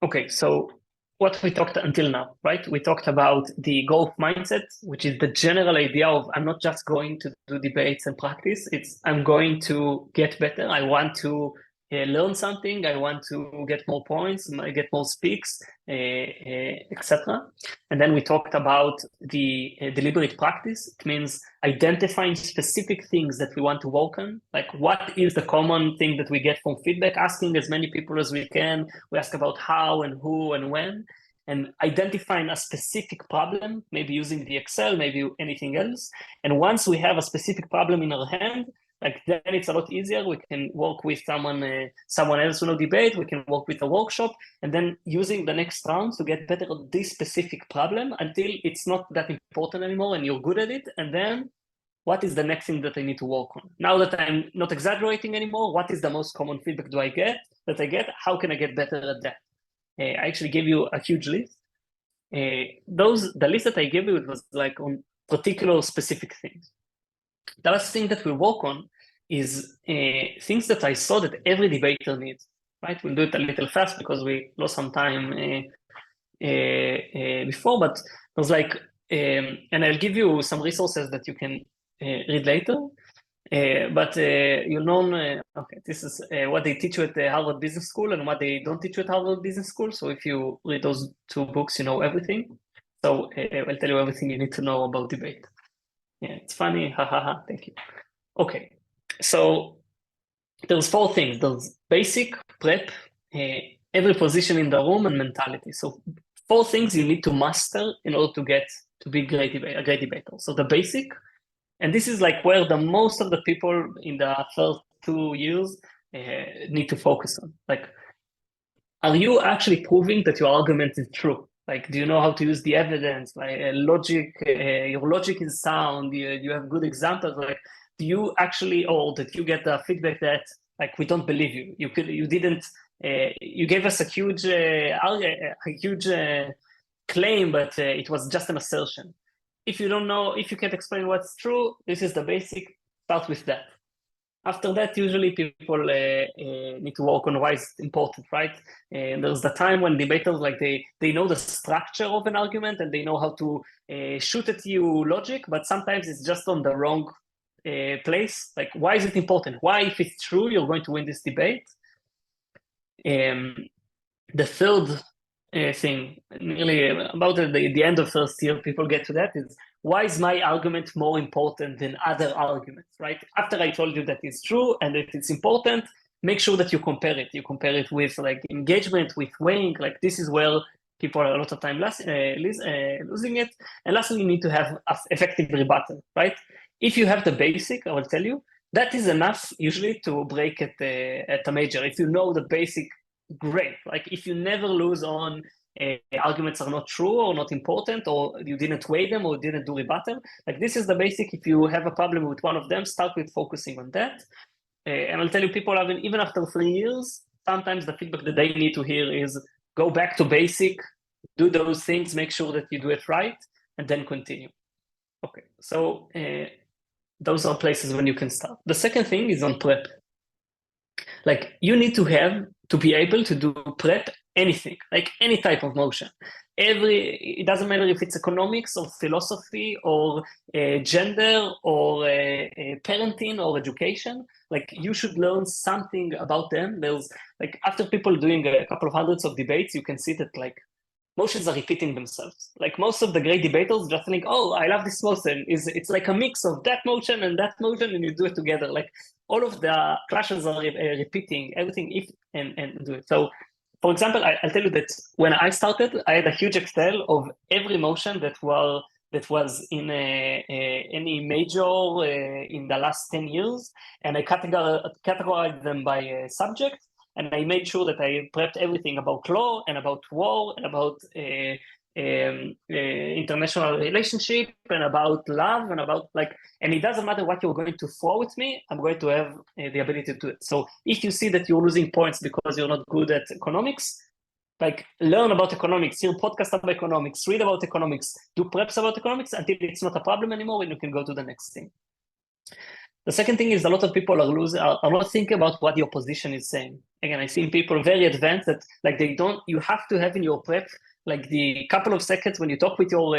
Okay, so what we talked until now, right? We talked about the growth mindset, which is the general idea of I'm not just going to do debates and practice. It's I'm going to get better. I want to learn something. I want to get more points, get more speaks, etc. And then we talked about the deliberate practice. It means identifying specific things that we want to work on. Like what is the common thing that we get from feedback? Asking as many people as we can. We ask about how and who and when, and identifying a specific problem, maybe using the Excel, maybe anything else. And once we have a specific problem in our hand, like then it's a lot easier. We can work with someone else who knows debate. We can work with a workshop, and then using the next round to get better at this specific problem until it's not that important anymore and you're good at it. And then what is the next thing that I need to work on? Now that I'm not exaggerating anymore, what is the most common feedback I get? How can I get better at that? I actually gave you a huge list. The list that I gave you, it was like on particular specific things. The last thing that we work on is things that I saw that every debater needs, right? We'll do it a little fast because we lost some time before, but it was like, and I'll give you some resources that you can read later. Okay, this is what they teach you at the Harvard Business School and what they don't teach you at Harvard Business School. So if you read those two books, you know everything. So I'll tell you everything you need to know about debate. Yeah, it's funny. Ha ha ha. Thank you. Okay, so there's four things. There's basic, prep, every position in the room, and mentality. So four things you need to master in order to get to be a great debater. So the basic, and this is like where the most of the people in the first 2 years need to focus on. Like, are you actually proving that your argument is true? Like, do you know how to use the evidence? Like, logic, your logic is sound. You have good examples. Like, do you actually, or that you get the feedback that like we don't believe you? You didn't. You gave us a huge claim, but it was just an assertion. If you don't know, if you can't explain what's true, this is the basic. Start with that. After that, usually people need to work on why it's important, right? And there's the time when debaters like they know the structure of an argument and they know how to shoot at you logic, but sometimes it's just on the wrong place. Like, why is it important? Why, if it's true, you're going to win this debate? The third thing, nearly about the end of first year, people get to that is, why is my argument more important than other arguments, right? After I told you that it's true and that it's important, make sure that you compare it. You compare it with like engagement, with weighing, like this is where people are a lot of time losing it. And lastly, you need to have effective rebuttal, right? If you have the basic, I will tell you, that is enough usually to break at a major. If you know the basic, great. Like if you never lose on arguments are not true or not important, or you didn't weigh them or didn't do rebuttal, like this is the basic. If you have a problem with one of them, start with focusing on that. And I'll tell you, people have even after 3 years, sometimes the feedback that they need to hear is go back to basic, do those things, make sure that you do it right, and then continue. Okay, so those are places when you can start. The second thing is on prep. Like you need to be able to do prep anything, like any type of motion. It doesn't matter if it's economics or philosophy or gender or parenting or education. Like you should learn something about them. There's like after people doing a couple of hundreds of debates, you can see that like motions are repeating themselves. Like most of the great debaters just think, oh, I love this motion. It's like a mix of that motion, and you do it together. Like all of the clashes are repeating everything and do it. So, for example, I'll tell you that when I started, I had a huge Excel of every motion that was in any major in the last 10 years, and I categorized them by subject. And I made sure that I prepped everything about law and about war and about international relationship and about love and about like, and it doesn't matter what you're going to throw with me, I'm going to have the ability to do it. So if you see that you're losing points because you're not good at economics, like learn about economics, hear podcasts about economics, read about economics, do preps about economics until it's not a problem anymore and you can go to the next thing. The second thing is a lot of people are not thinking about what the opposition is saying. Again, I've seen people very advanced that like you have to have in your prep like the couple of seconds when you talk with your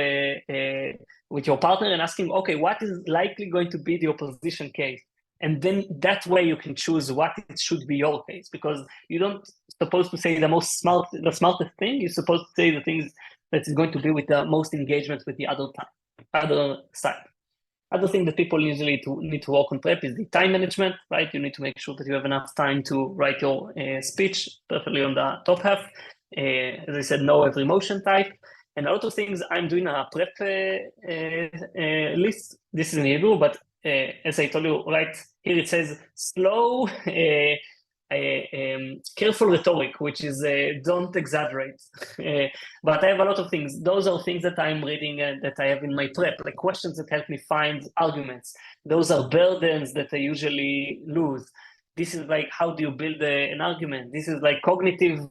partner and asking, okay, what is likely going to be the opposition case? And then that way you can choose what it should be your case, because you don't supposed to say the smartest thing. You're supposed to say the things that is going to be with the most engagement with the other side. Other thing that people usually need to work on prep is the time management, right? You need to make sure that you have enough time to write your speech perfectly on the top half. As I said, know every motion type. And a lot of things, I'm doing a prep list. This is in Hebrew, but as I told you, right here it says slow, careful rhetoric, which is don't exaggerate. But I have a lot of things. Those are things that I'm reading that I have in my prep, like questions that help me find arguments. Those are burdens that I usually lose. This is like, how do you build an argument? This is like cognitive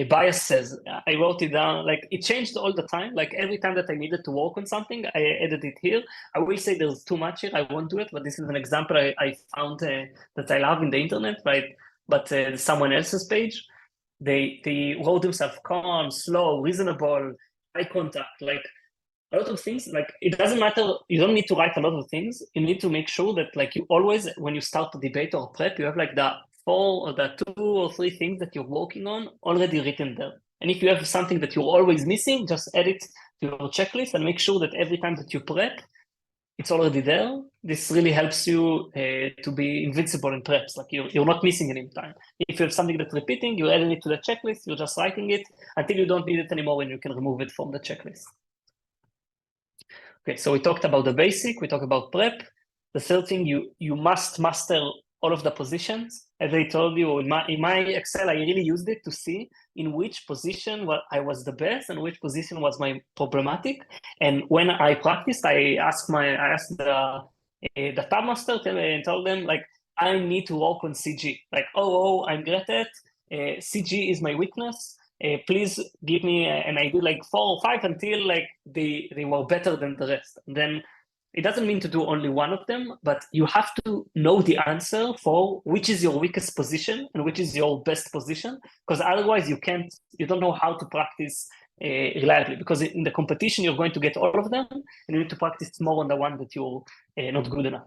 biases. I wrote it down. Like it changed all the time. Like every time that I needed to work on something, I added it here. I will say there's too much here. I won't do it, but this is an example I found that I love in the internet, right? But someone else's page, they wrote themselves calm, slow, reasonable, eye contact, like a lot of things. Like it doesn't matter. You don't need to write a lot of things. You need to make sure that like you always, when you start a debate or prep, you have like the 2 or 3 things that you're working on already written there. And if you have something that you're always missing, just add it to your checklist and make sure that every time that you prep, it's already there. This really helps you to be invincible in preps. Like you're not missing any time. If you have something that's repeating, you're adding it to the checklist, you're just writing it until you don't need it anymore and you can remove it from the checklist. Okay, so we talked about the basic, we talked about prep. The third thing, you must master all of the positions. As I told you, in my Excel, I really used it to see in which position I was the best and which position was my problematic. And when I practiced, I asked the tab master and told them like, I need to work on CG. Like, I'm great at CG is my weakness. Please give me, and I do like 4 or 5 until like they were better than the rest. And then it doesn't mean to do only one of them, but you have to know the answer for which is your weakest position and which is your best position, because otherwise you don't know how to practice reliably, because in the competition you're going to get all of them and you need to practice more on the one that you're not good enough.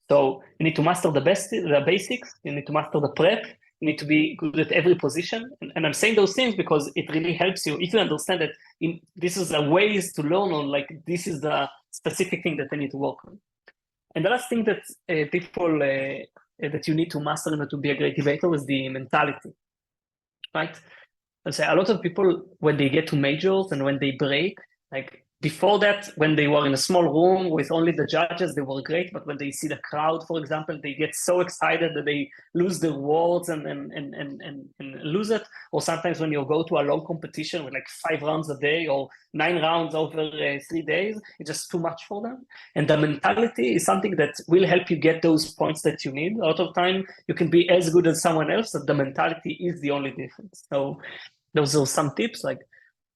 So you need to master the basics, you need to master the prep, you need to be good at every position. And I'm saying those things because it really helps you if you understand that this is a ways to learn on, like this is the specific thing that I need to work on. And the last thing that people that you need to master in order to be a great debater is the mentality, right? I'll say a lot of people, when they get to majors and when they break, like before that, when they were in a small room with only the judges, they were great. But when they see the crowd, for example, they get so excited that they lose their words and lose it. Or sometimes when you go to a long competition with like 5 rounds a day or 9 rounds over 3 days, it's just too much for them. And the mentality is something that will help you get those points that you need. A lot of time, you can be as good as someone else, but the mentality is the only difference. So those are some tips. Like,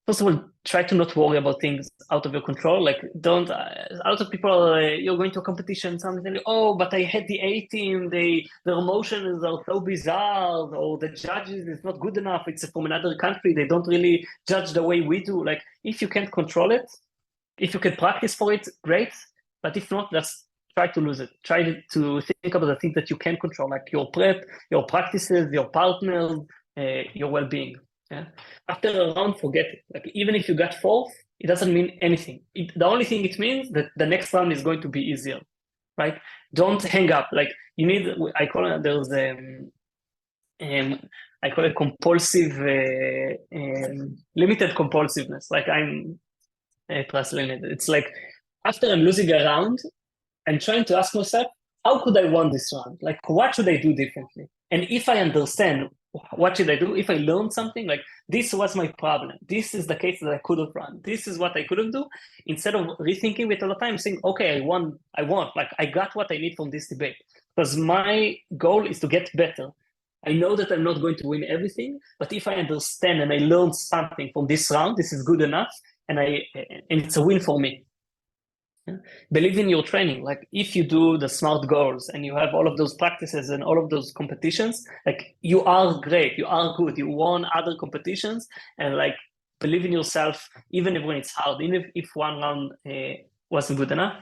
first of all, try to not worry about things out of your control. Like, don't. A lot of people, you're going to a competition, something tell you, oh, but I had the A team. Their emotions are so bizarre, or the judges is not good enough. It's from another country. They don't really judge the way we do. Like, if you can't control it, if you can practice for it, great. But if not, just try to lose it. Try to think about the things that you can control, like your prep, your practices, your partners, your well-being. Yeah. After a round, forget it. Like even if you got 4th, it doesn't mean anything. The only thing it means that the next round is going to be easier, right? Don't hang up. Like you need. I call it. I call it compulsive, limited compulsiveness. Like I'm translating it. It's like after I'm losing a round, I'm trying to ask myself, how could I win this round? Like, what should I do differently? And if I understand what should I do, if I learn something, like this was my problem, this is the case that I could have run, this is what I could have do, instead of rethinking it all the time, saying, okay, I won, like I got what I need from this debate. Because my goal is to get better. I know that I'm not going to win everything, but if I understand and I learn something from this round, this is good enough, and it's a win for me. Yeah. Believe in your training. Like if you do the SMART goals and you have all of those practices and all of those competitions, like you are great, you are good, you won other competitions, and like believe in yourself, even if when it's hard, even if one round wasn't good enough.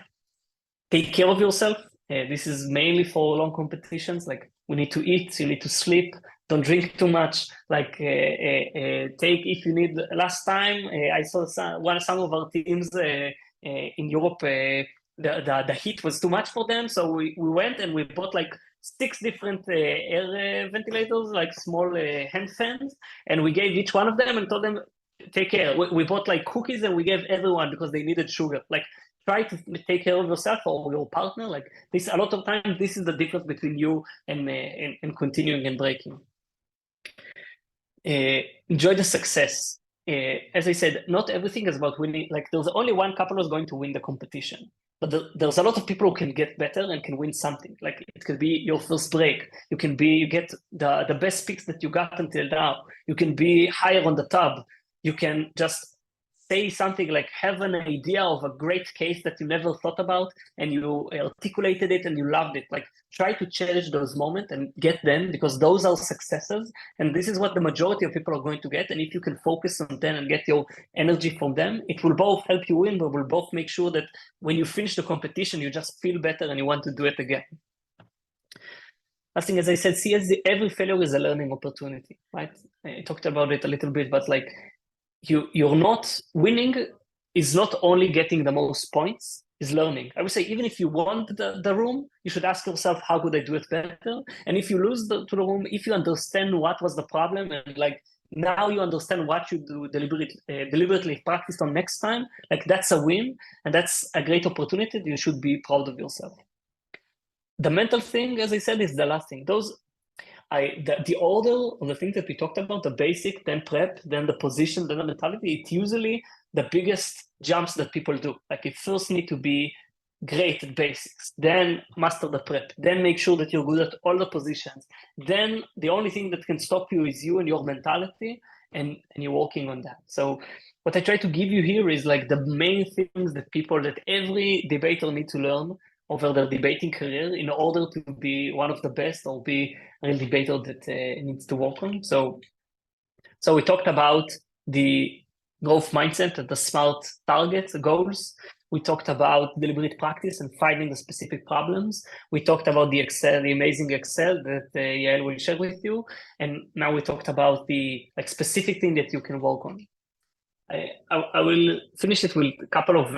Take care of yourself. This is mainly for long competitions. Like we need to eat, you need to sleep, don't drink too much. Like take if you need. Last time I saw some of our teams in Europe, the heat was too much for them, so we went and we bought like 6 different air ventilators, like small hand fans, and we gave each one of them and told them, take care. We bought like cookies and we gave everyone because they needed sugar. Like try to take care of yourself or your partner. Like this, a lot of times, this is the difference between you and continuing and breaking. Enjoy the success. As I said, not everything is about winning. Like there's only one couple who's going to win the competition. but there's a lot of people who can get better and can win something. Like it could be your first break. You get the best picks that you got until now. You can be higher on the tab. You can just say something like have an idea of a great case that you never thought about and you articulated it and you loved it. Like try to cherish those moments and get them, because those are successes. And this is what the majority of people are going to get. And if you can focus on them and get your energy from them, it will both help you win, but will both make sure that when you finish the competition, you just feel better and you want to do it again. Last thing, as I said, see every failure is a learning opportunity, right? I talked about it a little bit, but like you're not winning is not only getting the most points, is learning. I would say even if you won the room, you should ask yourself, how could I do it better? And if you lose to the room, if you understand what was the problem and like now you understand what you do deliberately practice on next time, like that's a win and that's a great opportunity. You should be proud of yourself. The mental thing, as I said, is the last thing. The order of the things that we talked about, the basic, then prep, then the position, then the mentality, it's usually the biggest jumps that people do. Like you first need to be great at basics, then master the prep, then make sure that you're good at all the positions. Then the only thing that can stop you is you and your mentality, and you're working on that. So what I try to give you here is like the main things that every debater needs to learn over their debating career in order to be one of the best or be a real debater that needs to work on. So we talked about the growth mindset and the smart targets, goals. We talked about deliberate practice and finding the specific problems. We talked about the amazing Excel that Yael will share with you. And now we talked about the specific thing that you can work on. I will finish it with a couple of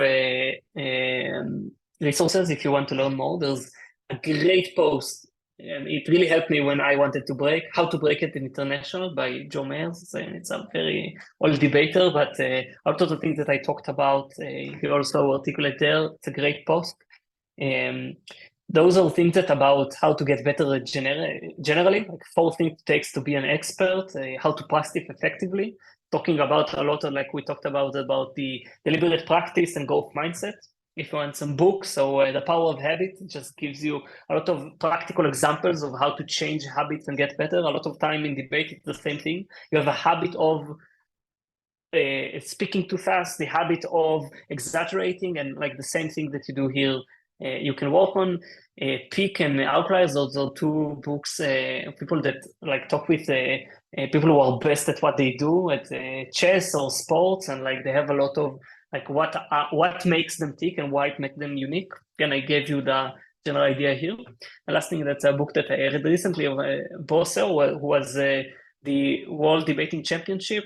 resources if you want to learn more. There's a great post, and it really helped me when I wanted to how to break it in international by Joe Mayers. It's a very old debater, but a lot of the things that I talked about, he also articulate there. It's a great post. Those are things that about how to get better generally, like 4 things it takes to be an expert, how to practice effectively, talking about a lot of, like we talked about the deliberate practice and growth mindset. If you want some books, so The Power of Habit just gives you a lot of practical examples of how to change habits and get better. A lot of time in debate, it's the same thing. You have a habit of speaking too fast, the habit of exaggerating, and like the same thing that you do here, you can work on. Peak and Outliers, those are 2 books, people that like talk with people who are best at what they do at chess or sports, and like they have a lot of like what makes them tick and why it makes them unique. Again, I gave you the general idea here. The last thing, that's a book that I read recently of Bosser, who was the World Debating Championship,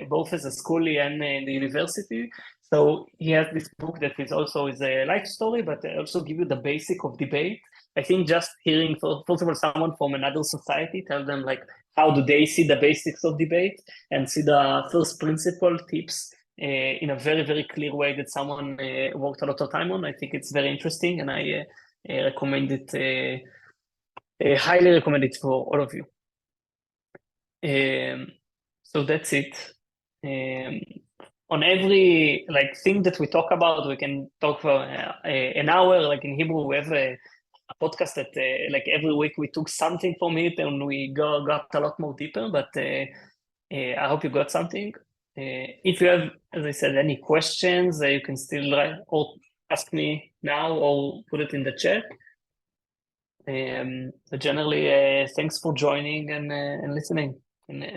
both as a schoolie and in the university. So he has this book that is also is a life story, but also give you the basic of debate. I think just hearing, first of all, someone from another society tell them like how do they see the basics of debate and see the first principle tips in a very, very clear way that someone worked a lot of time on. I think it's very interesting, and I recommend it, highly recommend it for all of you. So that's it. On every like thing that we talk about, we can talk for an hour. Like in Hebrew, we have a podcast that like every week we took something from it and we got a lot more deeper. But I hope you got something. If you have, as I said, any questions, you can still or ask me now or put it in the chat. But generally, thanks for joining and listening. And